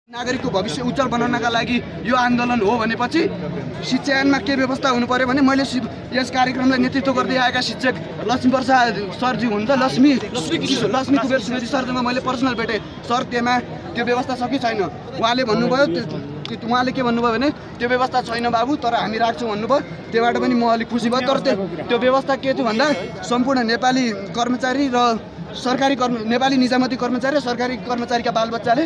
नागरिकको भविष्य उज्जवल बनाउनका लागि यो आन्दोलन हो भनेपछि शिक्षामा के व्यवस्था हुनु पर्यो भने मैले यस कार्यक्रमलाई नेतृत्व गर्दै आएका शिक्षक लक्ष्मी प्रसाद सरजी हुन्छ लक्ष्मी कुबेर सुवेदी सरसँग मैले पर्सनल भेटेँ। सर त्यो व्यवस्था छ कि छैन? उहाँले भन्नुभयो उहाँले के भन्नुभयो भने त्यो व्यवस्था छैन बाबु, तर हामी राख्छौँ भन्नुभयो। त्योबाट पनि म अलिक खुसी भयो। तर त्यो व्यवस्था के थियो भन्दा सम्पूर्ण नेपाली कर्मचारी र सरकारी नेपाली निजामती कर्मचारी र सरकारी कर्मचारीका बालबच्चाले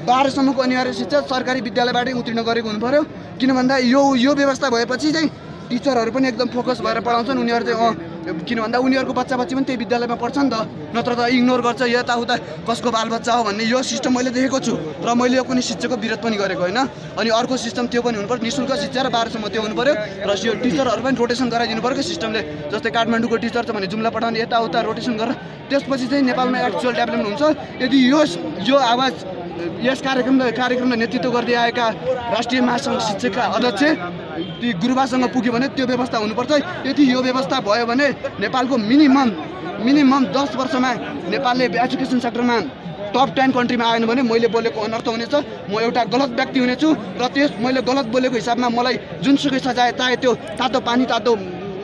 12 सम्मको अनिवार्य शिक्षा सरकारी विद्यालयबाटै उत्तीर्ण गरेको हुनु पर्यो। किन भन्दा यो व्यवस्था भएपछि चाहिँ टिचरहरू पनि एकदम फोकस भएर पढाउँछन्। उनीहरू चाहिँ किन भन्दा उनीहरूको बच्चा बच्ची पनि त्यही विद्यालयमा पढ्छ नि त, नत्र त इग्नोर गर्छ यताउता कसको बालबच्चा हो भन्ने। यो सिस्टम मैले देखेको छु र मैले यो कुनै शिक्षकको विरोध पनि गरेको होइन। अनि अर्को सिस्टम त्यो पनि हुनुपर्छ, निःशुल्क शिक्षा र 12 सम्म त्यो हुनु पर्यो। र यो टिचरहरू पनि रोटेसन गराइदिनु पर्यो सिस्टमले। जस्तै काठमाडौँको टिचर छ भने जुम्ला पठाउने यताउता रोटेसन गरेर त्यसपछि चाहिँ नेपालमा एक्चुअल डेभलपमेन्ट हुन्छ। यदि यो आवाज यस कार्यक्रमलाई नेतृत्व गर्दै आएका राष्ट्रिय महासङ्घ शिक्षकका अध्यक्ष ती गुरुबासँग पुग्यो भने त्यो व्यवस्था हुनुपर्छ। यदि यो व्यवस्था भयो भने नेपालको मिनिमम 10 वर्षमा नेपालले एजुकेसन सेक्टरमा टप 10 कन्ट्रीमा आएन भने मैले बोलेको अनर्थ हुनेछ। म एउटा गलत व्यक्ति हुनेछु र मैले गलत बोलेको हिसाबमा मलाई जुनसुकै सजाय चाहे त्यो तातो पानी तातो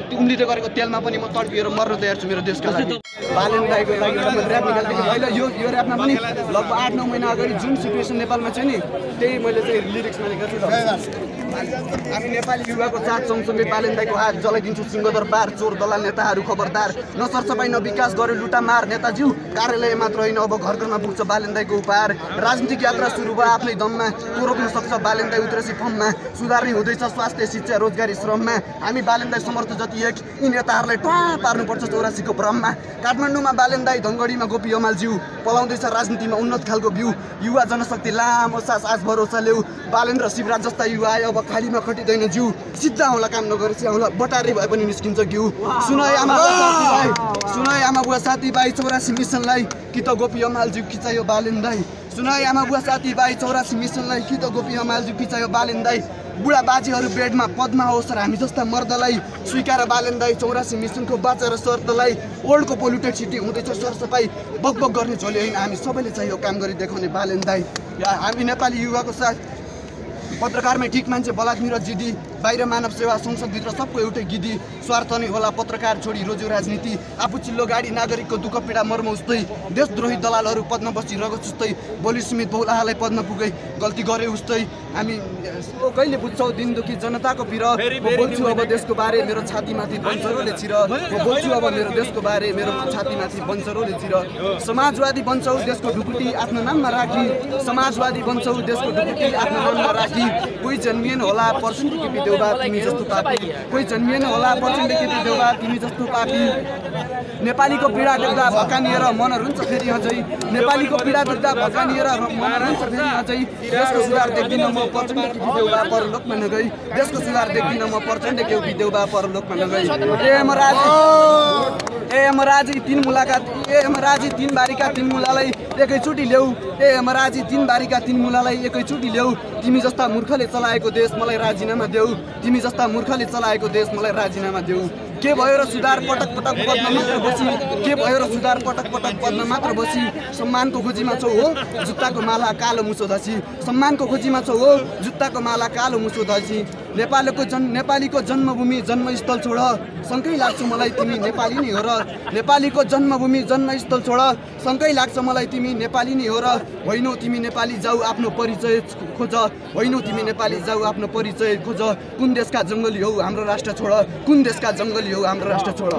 उम्लिँदै गरेको तेलमा पनि म तड्पिएर मर्न तयार छु मेरो देशका लागि। बालेन दाइको लागि ऱ्याप निकाल्दै अहिले यो ऱ्यापमा पनि लगभग 8-9 महिना अगाडि जुन सिचुएसन नेपालमा छ नि त्यही मैले चाहिँ लिरिक्समा लेखेको छु। हामी नेपाली युवाको चाट सँगसँगै बालेन दाइको हात जलाइदिन्छु सिंहदर पार, चोर दलाल नेताहरू खबरदार, न सरसफाइ न विकास गर्यो लुटा मार नेताज्यू, कार्यालय मात्र होइन अब घर घरमा पुग्छ बालेन दाइको उपहार, राजनीतिक यात्रा सुरु भयो आफ्नै दममा, को रोक्न सक्छ बालेन दाइ उत्रेसी फर्ममा, सुधार्ने हुँदैछ स्वास्थ्य शिक्षा रोजगारी श्रममा, हामी बालेन दाइ समर्थ जति एक यी नेताहरूलाई टुवा पार्नुपर्छ 84को भ्रममा, काठमाडौँमा बालेन दाइ धनगढीमा गोपी यमालज्यू, पलाउँदैछ राजनीतिमा उन्नत खालको भ्यू, युवा जनशक्ति लामो सास आज भरोसा ल्याऊ, बालेन र शिवराज जस्ता युवा आयो अब खालीमा खटिँदैन जिउ, सिद्धा होला काम नगरेपछि आउँला बटारी भए पनि निस्किन्छ घिउ, सुनाए आमा बुवा साथीभाइ 84 मिसनलाई कि त गोपी यमालज्यू खिचायो बालेन दाइ, सुनाए आमा बुवा साथीभाइ 84 मिसनलाई कि त गोपी यमालज्यू खिचायो बालेन दाइ, बुढा बाजेहरू बेडमा पदमा होस् र हामी जस्ता मर्दलाई स्वीकार बालेन दाइ 84 मिसनको बाचा र शर्तलाई, ओल्डको पोल्युटेड सिटी हुँदैछ सरसफाइ बकबक गर्ने झोली होइन हामी सबैले चाहियो काम गरी देखाउने बालेन दाइ। हामी नेपाली युवाको साथ पत्रकारमै ठिक मान्छे बलात्मी र जिदी, बाहिर मानव सेवा संसदभित्र सबको एउटै गिदी, स्वार्थ नै होला पत्रकार छोडी रोज्यो राजनीति, आफू चिल्लो गाडी नागरिकको दुःख पीडा मर्म उस्तै, देशद्रोही दलालहरू पदमा बसी रगत सुस्तै, बोली सुमित बहुलाहालाई पदमा पुगै गल्ती गरे उस्तै, हामी कहिले बुझ्छौ दिन दुखी जनताको पिर, म बोल्छु अब देशको बारे मेरो छातीमाथि बन्चरोले चिर, म बोल्छु अब मेरो देशको बारे मेरो छातीमाथि बन्चरोले चिर, समाजवादी बन्छौ देशको ढुकुटी आफ्नो नाममा राखी, समाजवादी बन्छौ देशको ढुकुटी आफ्नो नाममा राखी, कोही जन्मिएन होला पर्सेन्टदेखि बिदेउबा तिमी जस्तो पापी, कोही जन्मिएन होला पर्सेन्टदेखि बिदेउबा तिमी जस्तो पापी, नेपालीको पीडा देख्दा भकानिएर मन रुन्छ फेरि अझै, नेपालीको पीडा देख्दा भकानिएर मन रुन्छ फेरि अझै, देशको सुधार देख्दिन म पर्सेन्टदेखि बिदेउबा परलोकमा नगई, देशको सुधार देख्दिन म पर्सेन्टदेखि बिदेउबा परलोकमा नगई, ए मराजी 3 मुलाकात ए मराजी 3 बारीका 3 मुलालाई एकैचोटि ल्याऊ, ए मराजी 3 बारीका 3 मुलालाई एकैचोटि ल्याऊ, तिमी जस्ता मूर्खले चलाएको देश मलाई राजीनामा देऊ, तिमी जस्ता मूर्खले चलाएको देश मलाई राजीनामा देऊ, के भयो र सुधार पटक पटक पदमा मात्र बसी, के भयो र सुधार पटक पटक पदमा मात्र बसी, सम्मानको खोजीमा छौ हो जुत्ताको माला कालो मुसो धसी, सम्मानको खोजीमा छौ हो जुत्ताको माला कालो मुसो धसी, नेपालीको जन्मभूमि जन्मस्थल छोड शङ्कै लाग्छ मलाई तिमी नेपाली नै हो र, नेपालीको जन्मभूमि जन्मस्थल छोड शङ्कै लाग्छ मलाई तिमी नेपाली नै हो र, होइनौ तिमी नेपाली जाऊ आफ्नो परिचय खोज, होइनौ तिमी नेपाली जाऊ आफ्नो परिचय खोज, कुन देशका जङ्गली हौ हाम्रो राष्ट्र छोड, कुन देशका जङ्गली हौ हाम्रो राष्ट्र छोड।